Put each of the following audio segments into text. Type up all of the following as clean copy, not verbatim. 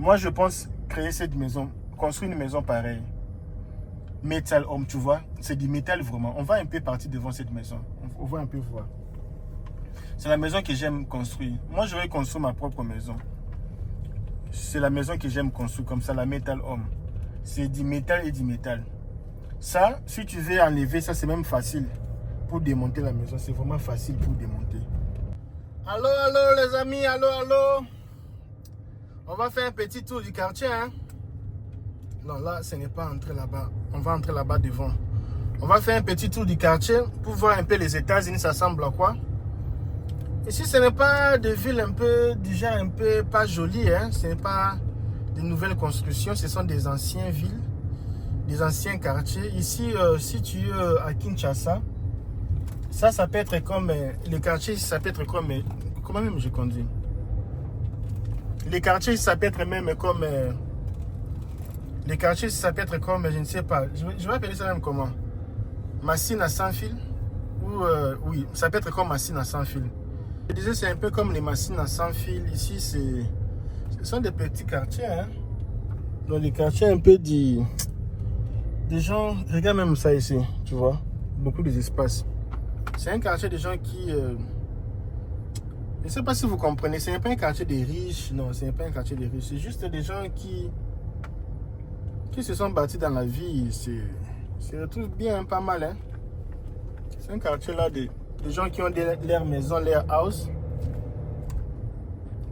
Moi, je pense créer cette maison, construire une maison pareille. Metal Home, tu vois, c'est du métal vraiment. On va un peu partir devant cette maison. On va un peu voir. C'est la maison que j'aime construire. Moi, j'aurais construit ma propre maison. C'est la maison que j'aime construire comme ça, la Metal Home. C'est du métal et du métal. Ça, si tu veux enlever, ça c'est même facile pour démonter la maison. C'est vraiment facile pour démonter. Allô, allô les amis, allô, allô. On va faire un petit tour du quartier, hein. Non, là, ce n'est pas entrer là-bas. On va entrer là-bas devant. On va faire un petit tour du quartier pour voir un peu les États-Unis, ça ressemble à quoi. Ici, ce n'est pas des villes un peu, du genre un peu pas jolies, hein. Ce n'est pas des nouvelles constructions, ce sont des anciennes villes, des anciens quartiers. Ici, si tu es à Kinshasa, ça peut être comme, les quartiers, ça peut être comme, comment même je conduis. Les quartiers, ça peut être même comme, les quartiers, ça peut être comme, je ne sais pas, je vais appeler ça même comment. Machine à sans fil, ou, oui, ça peut être comme machine à sans fil. Je disais, c'est un peu comme les machines à sans fil. Ici, ce sont des petits quartiers, hein. Donc, les quartiers un peu des gens, regarde même ça ici, tu vois, beaucoup d'espace. C'est un quartier de gens qui, je ne sais pas si vous comprenez, ce n'est pas un quartier des riches, non, ce n'est pas un quartier des riches, c'est juste des gens qui se sont bâtis dans la vie, c'est tout bien, pas mal, hein. C'est un quartier là des gens qui ont leur maison, leur house,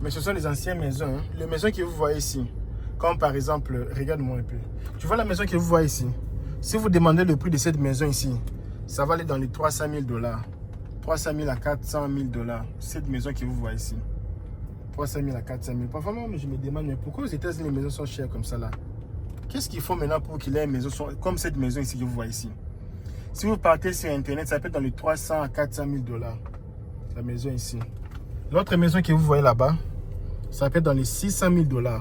mais ce sont les anciennes maisons, hein. Les maisons que vous voyez ici, comme par exemple, regarde-moi un peu, tu vois la maison que vous voyez ici, si vous demandez le prix de cette maison ici, ça va aller dans les 300 000 $. 300 000 à 400 000 $. Cette maison que vous voyez ici. 300 000 à 400 000. Parfois, même, je me demande, mais pourquoi aux États-Unis, les maisons sont chères comme ça là? Qu'est-ce qu'il faut maintenant pour qu'il ait une maison comme cette maison ici que vous voyez ici? Si vous partez sur Internet, ça peut être dans les 300 à 400 000 $. La maison ici. L'autre maison que vous voyez là-bas, ça peut être dans les 600 000 $.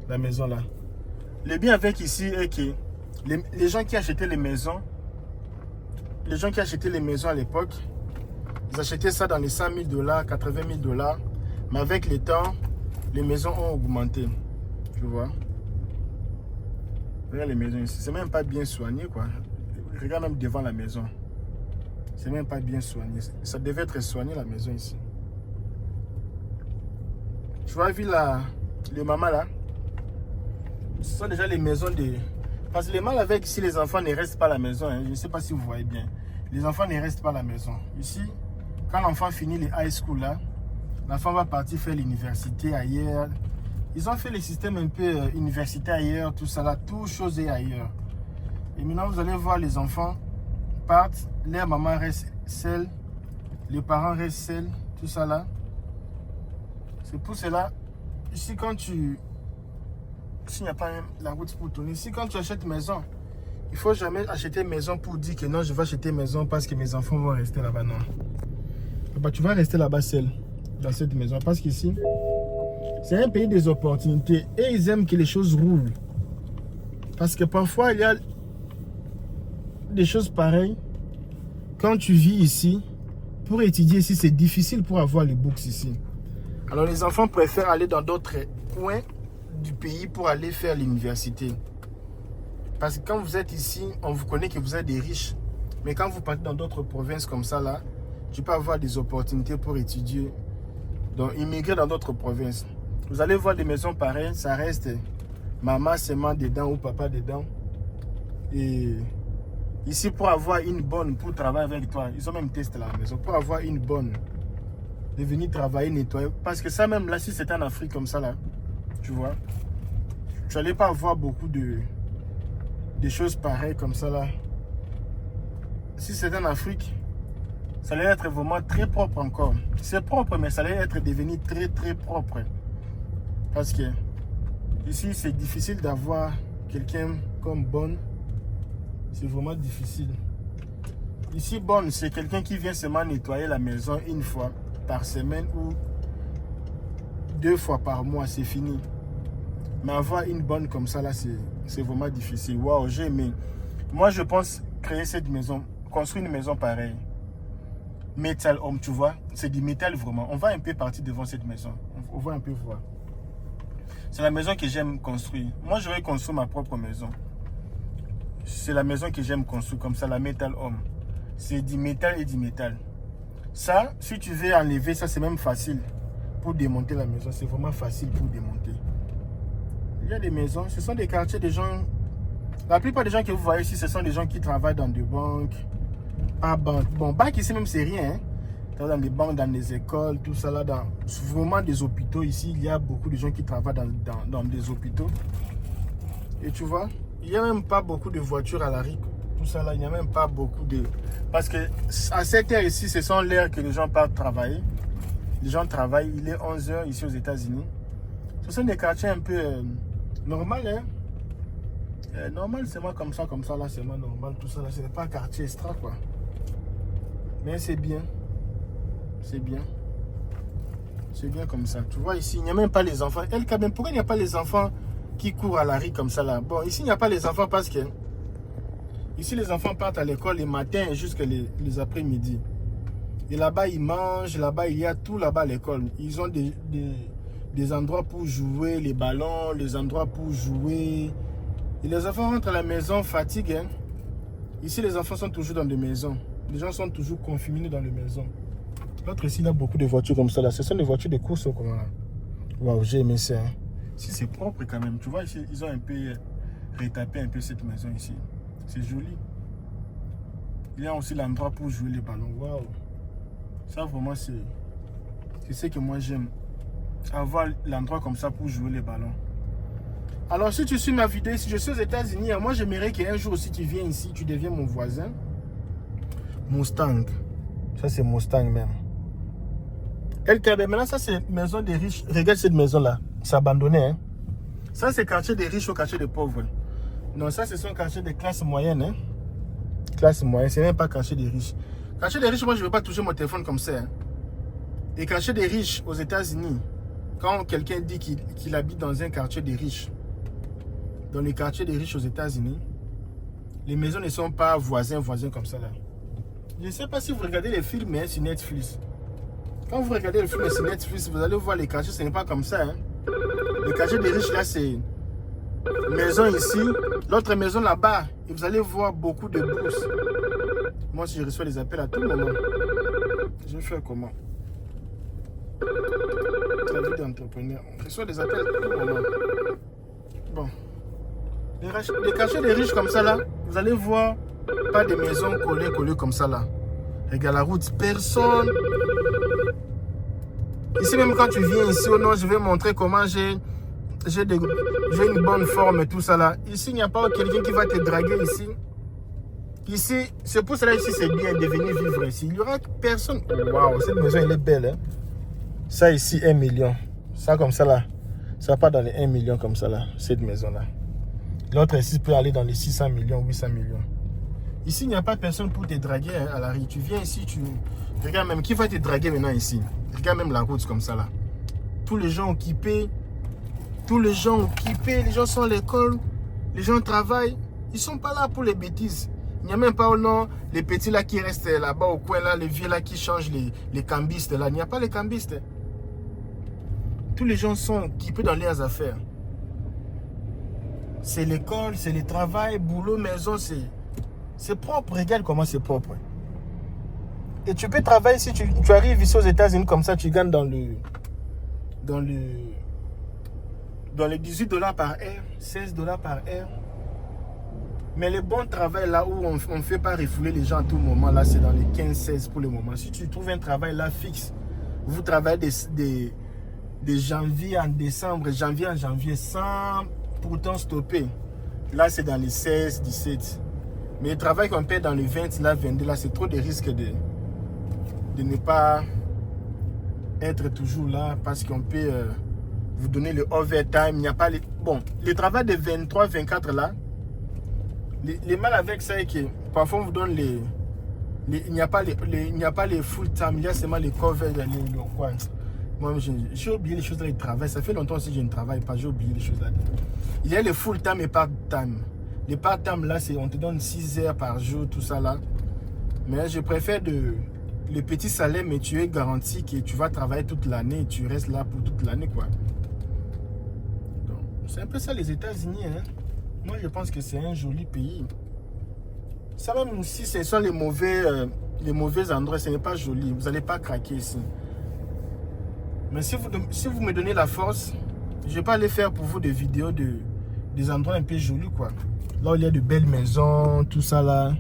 La maison là. Le bien avec ici est que les gens qui achetaient les maisons, à l'époque, ils achetaient ça dans les 100 000 $, 80 000 $. Mais avec le temps, les maisons ont augmenté. Tu vois? Regarde les maisons ici. C'est même pas bien soigné, quoi. Regarde même devant la maison. C'est même pas bien soigné. Ça devait être soigné, la maison ici. Tu vois, vu les mamans là, ce sont déjà les maisons de... Parce que les mal avec ici, les enfants ne restent pas à la maison, hein. Je ne sais pas si vous voyez bien. Les enfants ne restent pas à la maison. Ici, quand l'enfant finit les high school là, l'enfant va partir faire l'université ailleurs. Ils ont fait le système un peu université ailleurs, tout ça là, tout chose est ailleurs. Et maintenant, vous allez voir les enfants partent, leur maman reste seule, les parents restent seuls, tout ça là. C'est pour cela, ici quand tu... S'il n'y a pas la route pour tourner, ici quand tu achètes maison, il ne faut jamais acheter maison pour dire que non, je vais acheter maison parce que mes enfants vont rester là-bas, non. Bah, tu vas rester là-bas seul, dans cette maison, parce qu'ici, c'est un pays des opportunités et ils aiment que les choses roulent. Parce que parfois, il y a des choses pareilles. Quand tu vis ici, pour étudier ici, c'est difficile pour avoir les bourses ici. Alors les enfants préfèrent aller dans d'autres coins du pays pour aller faire l'université. Parce que quand vous êtes ici, on vous connaît que vous êtes des riches. Mais quand vous partez dans d'autres provinces comme ça, là, tu peux avoir des opportunités pour étudier. Donc, immigrer dans d'autres provinces. Vous allez voir des maisons pareilles, ça reste maman seulement dedans ou papa dedans. Et ici, pour avoir une bonne, pour travailler avec toi, ils ont même testé la maison. Pour avoir une bonne, de venir travailler, nettoyer. Parce que ça même là, si c'était en Afrique comme ça là, tu vois, tu n'allais pas avoir beaucoup de choses pareilles comme ça là. Si c'était en Afrique, ça allait être vraiment très propre encore. C'est propre, mais ça allait être devenu très très propre. Parce que ici, c'est difficile d'avoir quelqu'un comme bonne. C'est vraiment difficile. Ici, bonne, c'est quelqu'un qui vient seulement nettoyer la maison une fois par semaine ou 2 fois par mois, c'est fini. Mais avoir une bonne comme ça, là, c'est vraiment difficile. Waouh, j'ai aimé. Moi, je pense créer cette maison, construire une maison pareille. Metal Home, tu vois, c'est du métal vraiment. On va un peu partir devant cette maison. On va un peu voir. C'est la maison que j'aime construire. Moi, je vais construire ma propre maison. C'est la maison que j'aime construire comme ça, la Metal Home. C'est du métal et du métal. Ça, si tu veux enlever, ça c'est même facile pour démonter la maison. C'est vraiment facile pour démonter. Il y a des maisons, ce sont des quartiers des gens. La plupart des gens que vous voyez ici, ce sont des gens qui travaillent dans des banques. Pas banque. Bon, banque ici même c'est rien. Hein. Dans des banques, dans des écoles, tout ça là, dans vraiment des hôpitaux. Ici, il y a beaucoup de gens qui travaillent dans des hôpitaux. Et tu vois, il n'y a même pas beaucoup de voitures à la rue. Tout ça là, il n'y a même pas beaucoup de... Parce que à cette heure ici, ce sont l'heure que les gens partent travailler. Les gens travaillent, il est 11 h ici aux États-Unis. Ce sont des quartiers un peu normal, hein. Normal, c'est moi comme ça là, c'est moi normal, tout ça là, ce n'est pas un quartier extra quoi. Mais c'est bien. C'est bien. C'est bien comme ça. Tu vois ici, il n'y a même pas les enfants. El Kabem, pourquoi il n'y a pas les enfants qui courent à la rue comme ça là? Bon, ici il n'y a pas les enfants parce que ici les enfants partent à l'école les matins jusqu'à les après-midi. Et là-bas ils mangent, là-bas il y a tout là-bas à l'école. Ils ont des endroits pour jouer, les ballons, les endroits pour jouer. Et les enfants rentrent à la maison fatigués. Hein. Ici les enfants sont toujours dans des maisons. Les gens sont toujours confinés dans les maisons. L'autre ici, il y a beaucoup de voitures comme ça là. Ce sont des voitures de course ou comment là. Waouh, j'ai aimé ça. Hein. Si c'est propre quand même. Tu vois ici, ils ont un peu retapé un peu cette maison ici. C'est joli. Il y a aussi l'endroit pour jouer les ballons. Waouh. Ça vraiment c'est ce que moi j'aime. Avoir l'endroit comme ça pour jouer les ballons. Alors si tu suis ma vidéo, si je suis aux États-Unis, moi j'aimerais qu'un jour aussi tu viennes ici, tu deviens mon voisin. Mustang. Ça c'est Mustang même. El Kabem, maintenant ça c'est maison des riches. Regarde cette maison là, c'est abandonné. Hein? Ça c'est quartier des riches au quartier des pauvres. Non, ça c'est son quartier des classes moyennes. Hein? Classe moyenne, c'est même pas quartier des riches. Quartier des riches, moi je ne veux pas toucher mon téléphone comme ça. Hein? Et quartier des riches aux États-Unis, quand quelqu'un dit qu'il habite dans un quartier des riches, dans le quartier des riches aux États-Unis, les maisons ne sont pas voisins comme ça là. Je ne sais pas si vous regardez les films hein, sur Netflix. Quand vous regardez le film sur Netflix, vous allez voir les quartiers, ce n'est pas comme ça. Hein. Le quartier des riches, là, c'est maison ici, l'autre maison là-bas. Et vous allez voir beaucoup de bourses. Moi, si je reçois des appels à tout moment, je vais faire comment? La vie d'entrepreneur, on reçoit des appels à tout moment. Bon. Les quartiers des riches comme ça, là, vous allez voir pas de maisons collées comme ça, là. Regarde la route, personne. Ici, même quand tu viens ici, oh non, je vais montrer comment j'ai une bonne forme et tout ça là. Ici, il n'y a pas quelqu'un qui va te draguer ici. Ici, c'est pour cela ici, c'est bien de venir vivre ici. Il n'y aura personne. Waouh, cette maison, elle est belle. Hein? Ça ici, 1 million. Ça comme ça là. Ça va pas dans les 1 million comme ça là, cette maison là. L'autre ici peut aller dans les 600 millions, 800 millions. Ici, il n'y a pas personne pour te draguer hein, à la rue. Tu viens ici, tu... Regarde même, qui va te draguer maintenant ici? Regarde même la route comme ça là. Tous les gens occupés. Tous les gens occupés. Les gens sont à l'école. Les gens travaillent. Ils ne sont pas là pour les bêtises. Il n'y a même pas oh non, les petits là qui restent là-bas au coin là. Les vieux là qui changent les cambistes là. Il n'y a pas les cambistes. Tous les gens sont occupés dans leurs affaires. C'est l'école, c'est le travail, boulot, maison, c'est propre. Regarde comment c'est propre. Et tu peux travailler si tu arrives ici aux États-Unis comme ça, tu gagnes dans les 18 $ par heure, 16 $ par heure. Mais le bon travail là où on ne fait pas refouler les gens à tout moment, là c'est dans les 15-16 pour le moment. Si tu trouves un travail là fixe, vous travaillez de janvier en décembre, janvier en janvier sans pourtant stopper. Là c'est dans les 16-17. Mais le travail qu'on paie dans les 20, là, 22, là, c'est trop de risques de ne pas être toujours là parce qu'on peut vous donner le overtime. Il n'y a pas les... Bon, le travail de 23, 24 là, les mal avec ça est que parfois on vous donne il n'y a pas les full time, il y a seulement les cover, quoi. Moi, j'ai oublié les choses là, le travail. Ça fait longtemps que je ne travaille pas, j'ai oublié les choses là. Il y a le full time et part time. Les part-time là, on te donne 6 heures par jour, tout ça là. Mais je préfère les petits salaires, mais tu es garanti que tu vas travailler toute l'année et tu restes là pour toute l'année quoi. C'est un peu ça les États-Unis. Hein. Moi, je pense que c'est un joli pays. Ça, même si ce sont les mauvais endroits, ce n'est pas joli. Vous n'allez pas craquer ici. Mais si vous me donnez la force, je ne vais pas aller faire pour vous des vidéos des endroits un peu jolis, quoi. Là où il y a de belles maisons, tout ça là.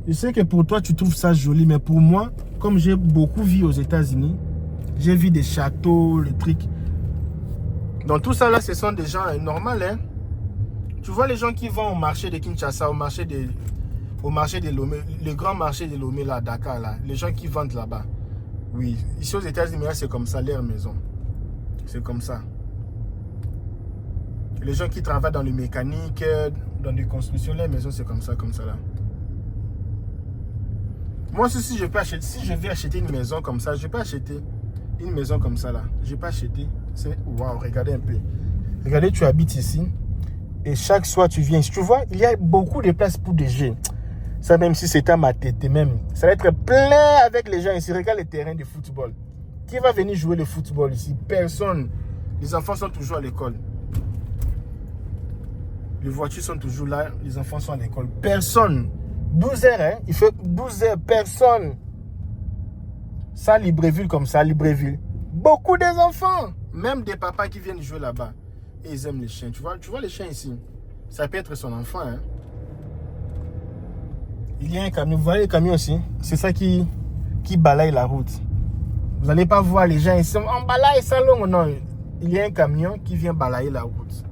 Je sais que pour toi, tu trouves ça joli, mais pour moi, comme j'ai beaucoup vu aux États-Unis, j'ai vu des châteaux, les trucs. Donc tout ça là, ce sont des gens normaux, hein. Tu vois les gens qui vont au marché de Kinshasa, au marché de Lomé, le grand marché de Lomé là, à Dakar là, les gens qui vendent là-bas. Oui, ici aux États-Unis, c'est comme ça, leur maison. C'est comme ça. Les gens qui travaillent dans le mécanique, dans les constructions, les maisons, c'est comme ça là. Moi aussi, si je vais acheter une maison comme ça, je peux acheter une maison comme ça là. Je peux acheter. Waouh, regardez un peu. Regardez, tu habites ici. Et chaque soir, tu viens. Tu vois, il y a beaucoup de places pour des jeux. Ça, même si c'est à ma tête, même. Ça va être plein avec les gens ici. Regarde les terrains de football. Qui va venir jouer le football ici? Personne. Les enfants sont toujours à l'école. Les voitures sont toujours là. Les enfants sont à l'école. Personne. 12 heures, hein? Il fait 12 heures. Personne. Ça, Libreville comme ça, Libreville. Beaucoup des enfants. Même des papas qui viennent jouer là-bas. Et ils aiment les chiens. Tu vois les chiens ici? Ça peut être son enfant, hein? Il y a un camion. Vous voyez le camion aussi? C'est ça qui balaye la route. Vous n'allez pas voir les gens ici. On balaye ça long. Non. Il y a un camion qui vient balayer la route.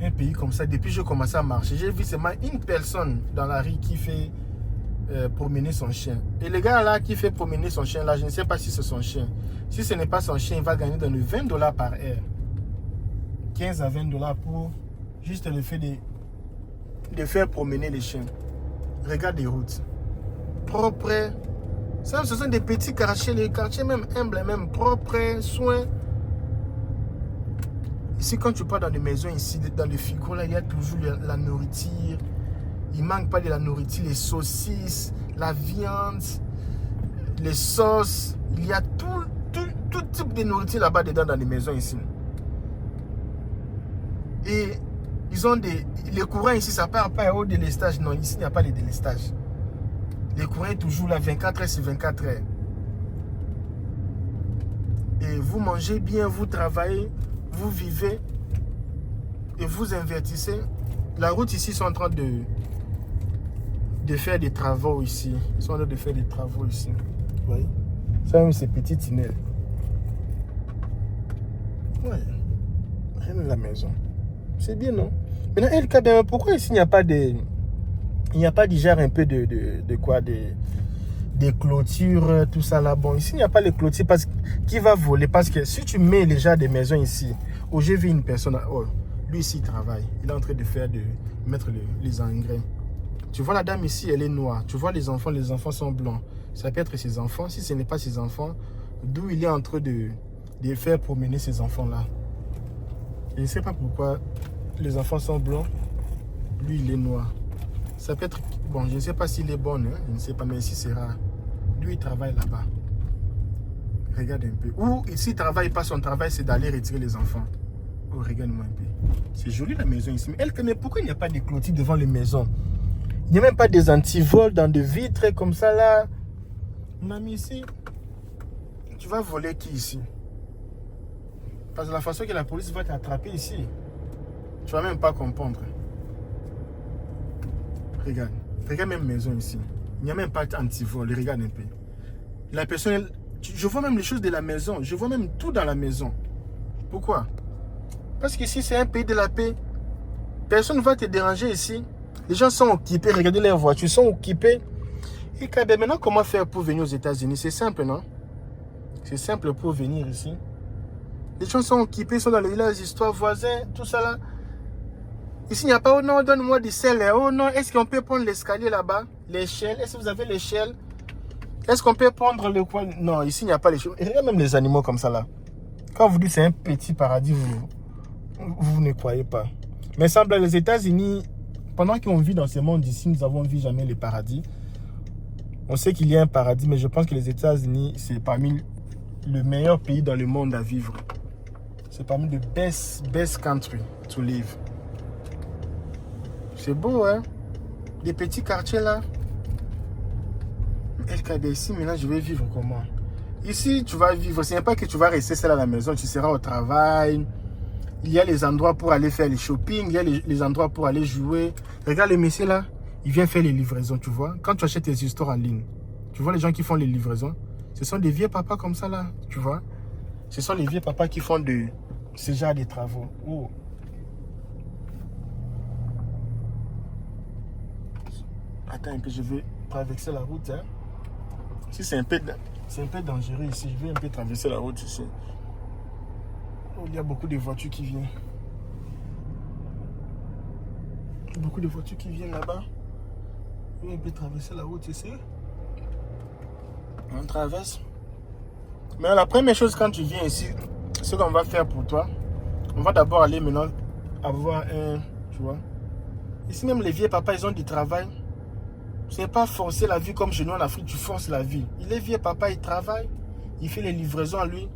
Un pays comme ça, depuis que j'ai commencé à marcher, j'ai vu seulement une personne dans la rue qui fait promener son chien. Et le gars là qui fait promener son chien là, je ne sais pas si c'est son chien. Si ce n'est pas son chien, il va gagner dans le $20 par heure. 15 à $20 pour juste le fait de faire promener les chiens. Regarde les routes. Propres. Ça, ce sont des petits quartiers, les quartiers même humbles, même propres, soins. Ici, quand tu pars dans des maisons, ici, dans les frigos, là, il y a toujours la nourriture. Il ne manque pas de la nourriture, les saucisses, la viande, les sauces. Il y a tout type de nourriture là-bas dedans dans les maisons ici. Et ils ont les courants ici, ça ne part pas au délestage. Non, ici, il n'y a pas de délestage. Les courants sont toujours là, 24 heures sur 24 heures. Et vous mangez bien, vous travaillez, vous vivez et vous invertissez. La route ici sont en train de faire des travaux ici. Ils sont en train de faire des travaux ici. Vous voyez? Ça même c'est petit tunnel. Ouais. Rien de la maison. C'est bien, non? Maintenant, El Kabin, pourquoi ici il n'y a pas de... Il n'y a pas du genre un peu de quoi? Des clôtures, tout ça là. Bon, ici il n'y a pas les clôtures parce qui va voler. Parce que si tu mets déjà des maisons ici, où j'ai vu une personne, oh, lui ici il travaille. Il est en train de mettre les engrais. Tu vois la dame ici, elle est noire. Tu vois les enfants sont blancs. Ça peut être ses enfants. Si ce n'est pas ses enfants, d'où il est en train de faire promener ces enfants-là. Je ne sais pas pourquoi les enfants sont blancs. Lui, il est noir. Ça peut être... Bon, je ne sais pas s'il est bon. Hein? Je ne sais pas, mais ici, c'est rare. Lui, il travaille là-bas. Regarde un peu. Ou s'il ne travaille pas, son travail, c'est d'aller retirer les enfants. Oh, regarde-moi un peu. C'est joli la maison ici. Mais pourquoi il n'y a pas de clôture devant les maisons? Il n'y a même pas des antivols dans des vitres comme ça là. Mamie, ici, tu vas voler qui ici? Parce que la façon que la police va t'attraper ici, tu ne vas même pas comprendre. Regarde même maison ici. Il n'y a même pas d'antivol. Regarde un peu. La personne, je vois même les choses de la maison. Je vois même tout dans la maison. Pourquoi? Parce qu'ici, c'est un pays de la paix. Personne ne va te déranger ici. Les gens sont occupés. Regardez leurs voitures. Ils sont occupés. Et maintenant, comment faire pour venir aux États-Unis? C'est simple, non? C'est simple pour venir ici. Les gens sont occupés. Ils sont dans les villages, histoires, voisins, tout ça là. Ici, il n'y a pas, oh non, donne-moi du sel. Oh non, est-ce qu'on peut prendre l'escalier là-bas? L'échelle, est-ce que vous avez l'échelle? Est-ce qu'on peut prendre le coin? Non, ici, il n'y a pas l'échelle. Il y a même les animaux comme ça là. Quand vous dites c'est un petit paradis, vous ne croyez pas. Mais semble les États-Unis, pendant qu'on vit dans ce monde ici, nous n'avons vu jamais le paradis. On sait qu'il y a un paradis, mais je pense que les États-Unis, c'est parmi le meilleur pays dans le monde à vivre. C'est parmi the best country to live. C'est beau, hein? Des petits quartiers là. Ici, maintenant, je vais vivre comment? Ici, tu vas vivre. Ce n'est pas que tu vas rester seul à la maison. Tu seras au travail. Il y a les endroits pour aller faire les shopping. Il y a les endroits pour aller jouer. Regarde le monsieur là. Il vient faire les livraisons, tu vois. Quand tu achètes tes histoires en ligne, tu vois les gens qui font les livraisons. Ce sont des vieux papas comme ça là, tu vois. Ce sont les vieux papas qui font ce genre de travaux. Oh. Attends un peu, je vais traverser la route. Hein. Si c'est un peu dangereux ici, je vais un peu traverser la route ici. Oh, il y a beaucoup de voitures qui viennent. Beaucoup de voitures qui viennent là-bas. Je vais un peu traverser la route ici. On traverse. Mais la première chose quand tu viens ici, ce qu'on va faire pour toi, on va d'abord aller maintenant avoir tu vois. Ici même les vieux papas, ils ont du travail. Ce n'est pas forcer la vie comme chez nous en Afrique, tu forces la vie. Il est vieux papa, il travaille, il fait les livraisons à lui.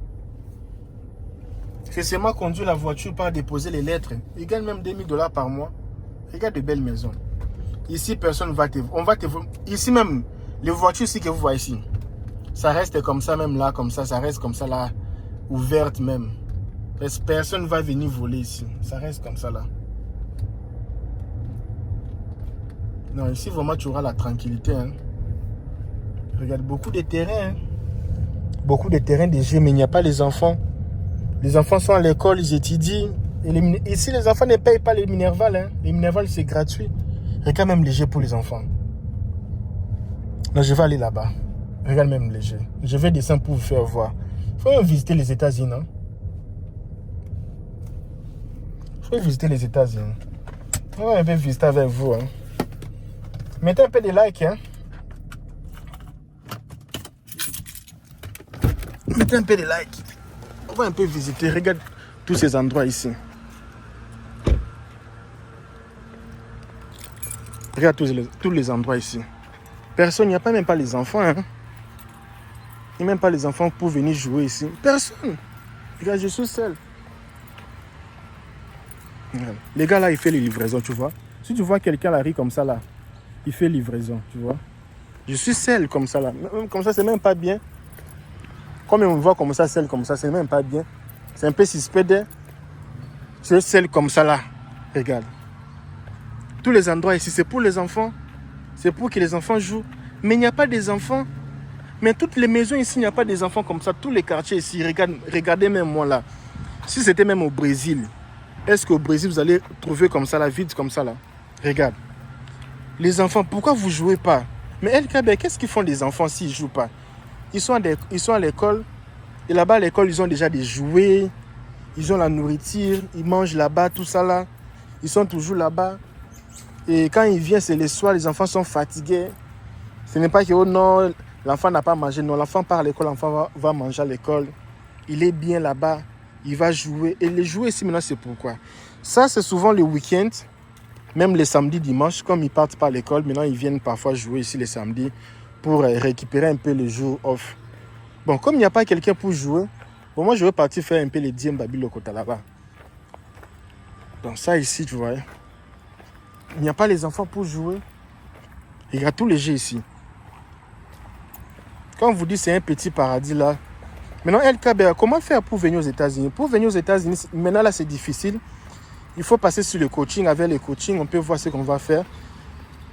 C'est seulement conduire la voiture par déposer les lettres. Il gagne même 2000 $ par mois. Regarde de belles maisons. Ici, personne ne va te... Ici même, les voitures ici que vous voyez ici, ça reste comme ça même là, comme ça reste comme ça là, ouverte même. Personne ne va venir voler ici. Ça reste comme ça là. Non, ici vraiment tu auras la tranquillité. Hein. Regarde, beaucoup de terrains. Hein. Beaucoup de terrains de jeu, mais il n'y a pas les enfants. Les enfants sont à l'école, ils étudient. Et ici, les enfants ne payent pas les Minerval. Hein. Les Minerval, c'est gratuit. Regarde même les jeux pour les enfants. Non, je vais aller là-bas. Regarde même les jeux. Je vais descendre pour vous faire voir. Il faut même visiter les États-Unis. Hein. Il faut visiter les États-Unis. On va un peu visiter avec vous. Hein. Mettez un peu de like. Hein. Mettez un peu de like. On va un peu visiter. Regarde tous ces endroits ici. Regarde tous les endroits ici. Personne, il n'y a pas même pas les enfants. Hein. Il n'y a même pas les enfants pour venir jouer ici. Personne. Regarde, je suis seul. Regarde. Les gars là, ils font les livraisons, tu vois. Si tu vois quelqu'un à la rue comme ça là, il fait livraison, tu vois. Je suis seul comme ça là. Même comme ça, c'est même pas bien. Comme on me voit comme ça, seul comme ça, c'est même pas bien. C'est un peu suspect. Tu es seul comme ça là. Regarde. Tous les endroits ici, c'est pour les enfants. C'est pour que les enfants jouent. Mais il n'y a pas des enfants. Mais toutes les maisons ici, il n'y a pas des enfants comme ça. Tous les quartiers ici, regardez même moi là. Si c'était même au Brésil, est-ce qu'au Brésil, vous allez trouver comme ça, la vide comme ça là? Regarde. Les enfants, pourquoi vous ne jouez pas? Mais LKB, qu'est-ce qu'ils font les enfants s'ils ne jouent pas? Ils sont à l'école. Et là-bas, à l'école, ils ont déjà des jouets. Ils ont la nourriture. Ils mangent là-bas, tout ça là. Ils sont toujours là-bas. Et quand ils viennent, c'est le soir, les enfants sont fatigués. Ce n'est pas que, oh non, l'enfant n'a pas mangé. Non, l'enfant part à l'école, l'enfant va manger à l'école. Il est bien là-bas. Il va jouer. Et les jouer ici, maintenant, c'est pourquoi. Ça, c'est souvent le week-end. Même les samedis, dimanches, comme ils partent pas à l'école, maintenant, ils viennent parfois jouer ici les samedis pour récupérer un peu les jours off. Bon, comme il n'y a pas quelqu'un pour jouer, bon, moi, je vais partir faire un peu les Diem Babi Lokota là-bas. Donc ça, ici, tu vois, il n'y a pas les enfants pour jouer. Il y a tous les jeux ici. Quand on vous dit c'est un petit paradis là. Maintenant, LKB, comment faire pour venir aux États-Unis? Pour venir aux États-Unis, maintenant là, c'est difficile. Il faut passer sur le coaching. Avec le coaching, on peut voir ce qu'on va faire.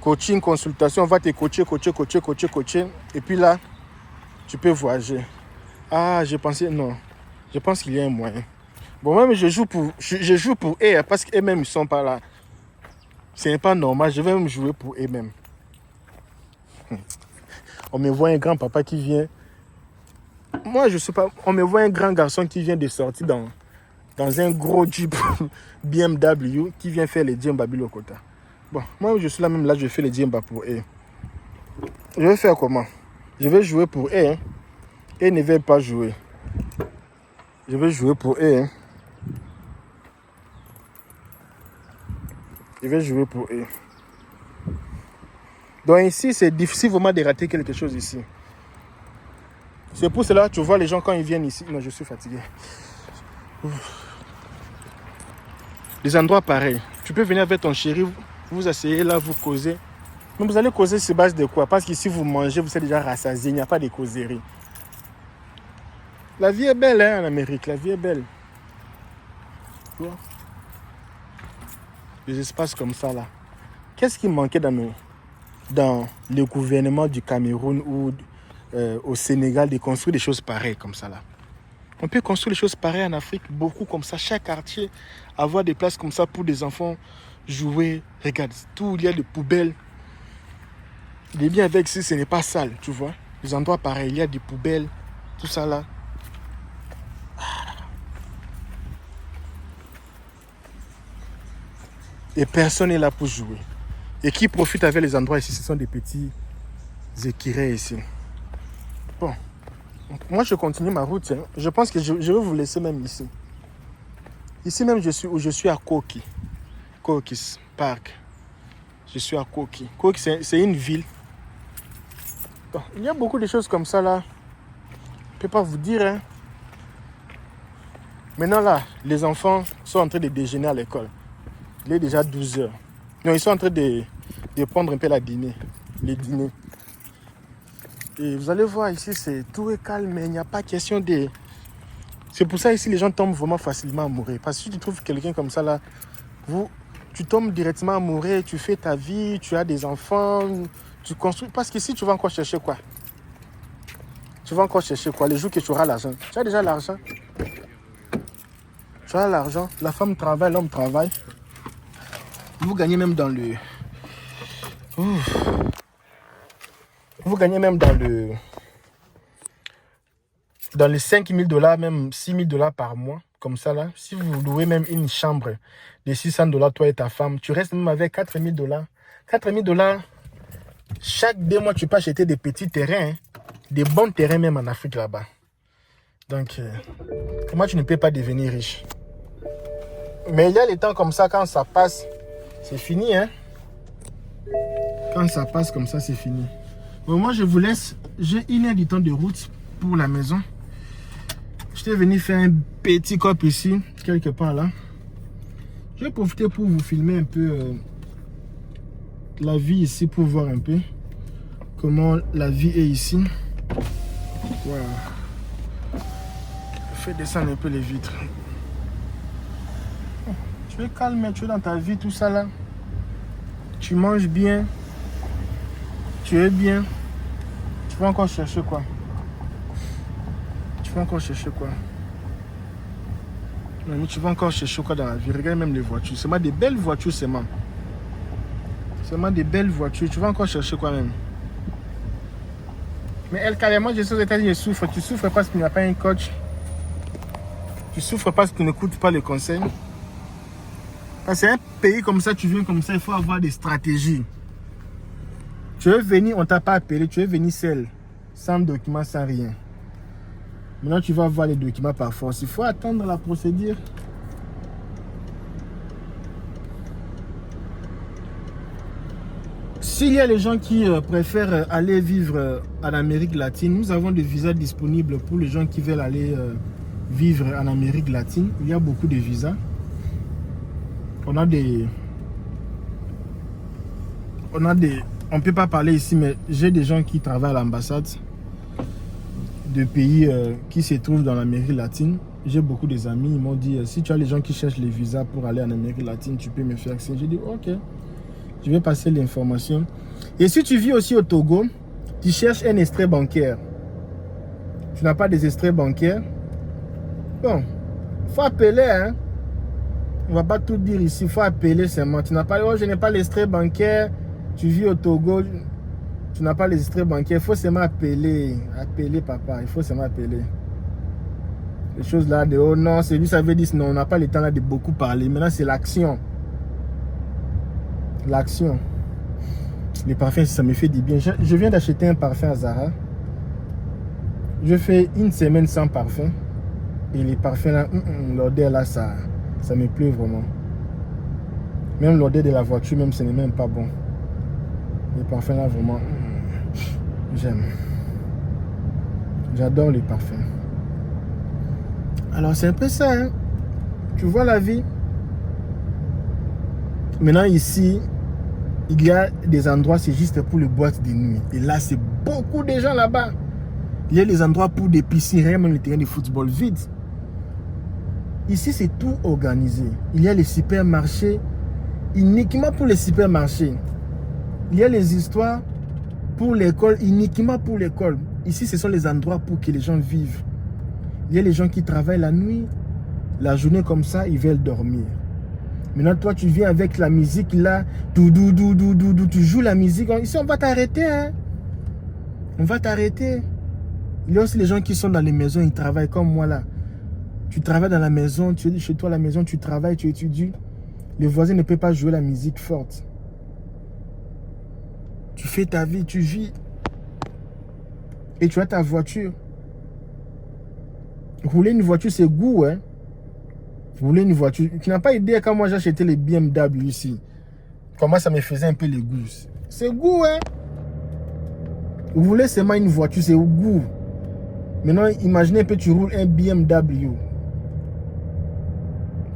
Coaching, consultation, on va te coacher. Et puis là, tu peux voyager. Ah, je pensais, non. Je pense qu'il y a un moyen. Bon, même je joue pour eux parce qu'eux-mêmes, ils ne sont pas là. Ce n'est pas normal. Je vais même jouer pour eux-mêmes. On me voit un grand papa qui vient. Moi, je ne sais pas. On me voit un grand garçon qui vient de sortir dans un gros Jeep BMW qui vient faire les Diem Babi Lokota. Bon, moi, je suis là même là, je fais les Diem Babi pour eux. Je vais faire comment? Je vais jouer pour eux. Hein. Ils ne veulent pas jouer. Je vais jouer pour eux. Hein. Je vais jouer pour eux. Donc ici, c'est difficile vraiment de rater quelque chose ici. C'est pour cela que tu vois les gens quand ils viennent ici. Non, je suis fatigué. Des endroits pareils. Tu peux venir avec ton chéri, vous asseyez là, vous causez. Mais vous allez causer sur base de quoi? Parce qu'ici, vous mangez, vous êtes déjà rassasié, il n'y a pas de causerie. La vie est belle hein, en Amérique, la vie est belle. Tu vois? Des espaces comme ça là. Qu'est-ce qui manquait dans le gouvernement du Cameroun ou au Sénégal de construire des choses pareilles comme ça là? On peut construire des choses pareilles en Afrique, beaucoup comme ça. Chaque quartier, avoir des places comme ça pour des enfants jouer. Regarde, tout il y a des poubelles. Il est bien avec si ce n'est pas sale, tu vois. Les endroits pareils, il y a des poubelles, tout ça là. Et personne n'est là pour jouer. Et qui profite avec les endroits ici, ce sont des petits écureuils ici. Bon, moi je continue ma route. Hein. Je pense que je vais vous laisser même ici. Ici même, je suis à Koki. Kokis Park. Je suis à Koki. Koki, c'est une ville. Bon, il y a beaucoup de choses comme ça là. Je ne peux pas vous dire. Hein. Maintenant là, les enfants sont en train de déjeuner à l'école. Il est déjà 12 heures. Non, ils sont en train de prendre un peu le dîner. Et vous allez voir ici, tout est calme, mais il n'y a pas question de... C'est pour ça ici, les gens tombent vraiment facilement amoureux. Parce que si tu trouves quelqu'un comme ça là, tu tombes directement amoureux, tu fais ta vie, tu as des enfants, tu construis. Parce qu'ici, tu vas encore chercher quoi? Tu vas encore chercher quoi? Les jours que tu auras l'argent. Tu as déjà l'argent. Tu as l'argent. La femme travaille, l'homme travaille. Vous gagnez même dans le... Vous gagnez même dans les 5 000 $, même 6 000 $ par mois. Comme ça là. Si vous louez même une chambre de 600 $, toi et ta femme, tu restes même avec 4 000 $. 4 000 $, chaque 2 mois, tu peux acheter des petits terrains. Hein, des bons terrains même en Afrique là-bas. Donc, comment tu ne peux pas devenir riche? Mais il y a les temps comme ça, quand ça passe, c'est fini. Hein? Quand ça passe comme ça, c'est fini. Bon, moi, je vous laisse. J'ai 1 heure du temps de route pour la maison. Je suis venu faire un petit cop ici, quelque part là. Je vais profiter pour vous filmer un peu la vie ici, pour voir un peu comment la vie est ici. Voilà. Fais descendre un peu les vitres. Tu es calme, tu es dans ta vie, tout ça là. Tu manges bien. Tu es bien. Tu vas encore chercher quoi? Tu vas encore chercher quoi? Non, mais tu vas encore chercher quoi dans la vie? Regarde même les voitures. C'est des belles voitures, c'est des belles voitures. Tu vas encore chercher quoi même? Mais elle, carrément, je suis aux États-Unis, je souffre. Tu souffres parce qu'il n'y a pas un coach. Tu souffres parce que tu n'écoutes pas les conseils. Parce que c'est un pays comme ça, tu viens comme ça, il faut avoir des stratégies. Tu veux venir, on ne t'a pas appelé, tu veux venir seul, sans document, sans rien. Maintenant, tu vas avoir les documents par force. Il faut attendre la procédure. S'il y a les gens qui préfèrent aller vivre en Amérique latine, nous avons des visas disponibles pour les gens qui veulent aller vivre en Amérique latine. Il y a beaucoup de visas. On ne peut pas parler ici, mais j'ai des gens qui travaillent à l'ambassade de pays qui se trouvent dans l'Amérique latine. J'ai beaucoup d'amis, ils m'ont dit, si tu as les gens qui cherchent les visas pour aller en Amérique latine, tu peux me faire accès. J'ai dit, ok, je vais passer l'information. Et si tu vis aussi au Togo, tu cherches un extrait bancaire. Tu n'as pas des extraits bancaires. Bon, il faut appeler, hein. On ne va pas tout dire ici, il faut appeler seulement. Tu n'as pas, oh, je n'ai pas l'extrait bancaire, tu vis au Togo, tu n'as pas les extraits bancaires, il faut seulement appeler. Appeler, papa, il faut seulement appeler. Les choses là, de oh non, c'est lui, ça veut dire non, on n'a pas le temps là de beaucoup parler. Maintenant, c'est l'action. L'action. Les parfums, ça me fait du bien. Je viens d'acheter un parfum à Zara. Je fais 1 semaine sans parfum. Et les parfums là, l'odeur là, ça me plaît vraiment. Même l'odeur de la voiture, même, ce n'est même pas bon. Les parfums là, vraiment, j'aime. J'adore les parfums. Alors, c'est un peu ça, hein. Tu vois la vie. Maintenant, ici, il y a des endroits, c'est juste pour les boîtes de nuit. Et là, c'est beaucoup de gens là-bas. Il y a des endroits pour des piscines, même les terrains de football vides. Ici, c'est tout organisé. Il y a les supermarchés, uniquement pour les supermarchés. Il y a les histoires pour l'école, uniquement pour l'école. Ici, ce sont les endroits pour que les gens vivent. Il y a les gens qui travaillent la nuit, la journée comme ça, ils veulent dormir. Maintenant, toi, tu viens avec la musique là, tu joues la musique. Ici, on va t'arrêter, hein. On va t'arrêter. Il y a aussi les gens qui sont dans les maisons, ils travaillent comme moi là. Tu travailles dans la maison, tu es chez toi à la maison, tu travailles, tu étudies. Le voisin ne peut pas jouer la musique forte. Tu fais ta vie, tu vis. Et tu as ta voiture. Rouler une voiture, c'est goût, hein. Rouler une voiture. Tu n'as pas idée quand moi j'ai acheté les BMW ici. Comment ça me faisait un peu les goûts. C'est goût, hein. Rouler seulement une voiture, c'est au goût. Maintenant, imaginez un peu, tu roules un BMW.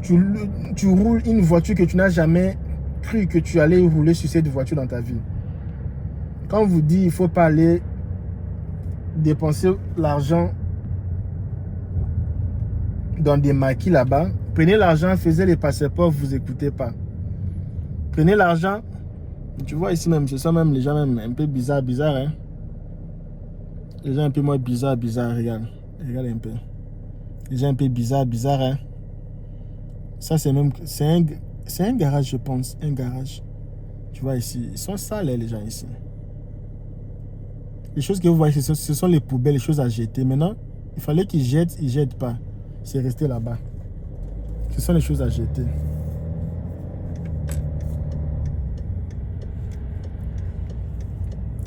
Tu roules une voiture que tu n'as jamais cru que tu allais rouler sur cette voiture dans ta vie. Quand on vous dit il ne faut pas aller dépenser l'argent dans des maquis là-bas, prenez l'argent, faisez les passeports, vous n'écoutez pas. Prenez l'argent. Tu vois ici même, ce sont même les gens même un peu bizarres, hein. Les gens un peu moins bizarres, regarde. Regarde un peu. Les gens un peu bizarres, hein. Ça c'est même, c'est un garage je pense, un garage. Tu vois ici, ils sont sales les gens ici. Les choses que vous voyez, ce sont les poubelles, les choses à jeter. Maintenant, il fallait qu'ils jettent, ils ne jettent pas. C'est resté là-bas. Ce sont les choses à jeter.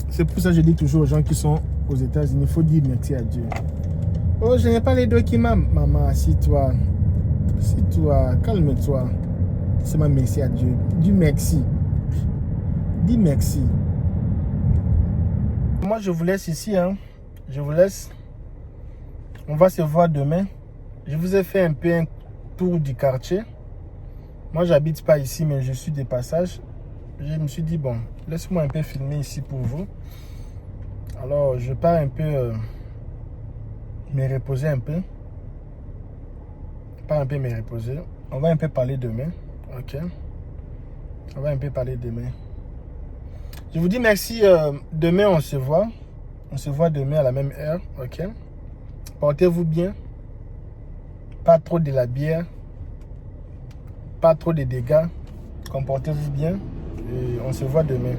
C'est pour ça que je dis toujours aux gens qui sont aux États-Unis, il faut dire merci à Dieu. Oh, je n'ai pas les documents. Maman, assis-toi. Assis-toi, calme-toi. C'est ma merci à Dieu. Dis merci. Dis merci. Moi, je vous laisse ici, hein. Je vous laisse. On va se voir demain. Je vous ai fait un peu un tour du quartier. Moi, j'habite pas ici, mais je suis de passage. Je me suis dit, bon, laisse-moi un peu filmer ici pour vous. Alors, je pars un peu me reposer un peu. Pas un peu me reposer. On va un peu parler demain. Ok. On va un peu parler demain. Je vous dis merci. Demain, on se voit. On se voit demain à la même heure. Ok. Portez-vous bien. Pas trop de la bière. Pas trop de dégâts. Comportez-vous bien. Et on se voit demain.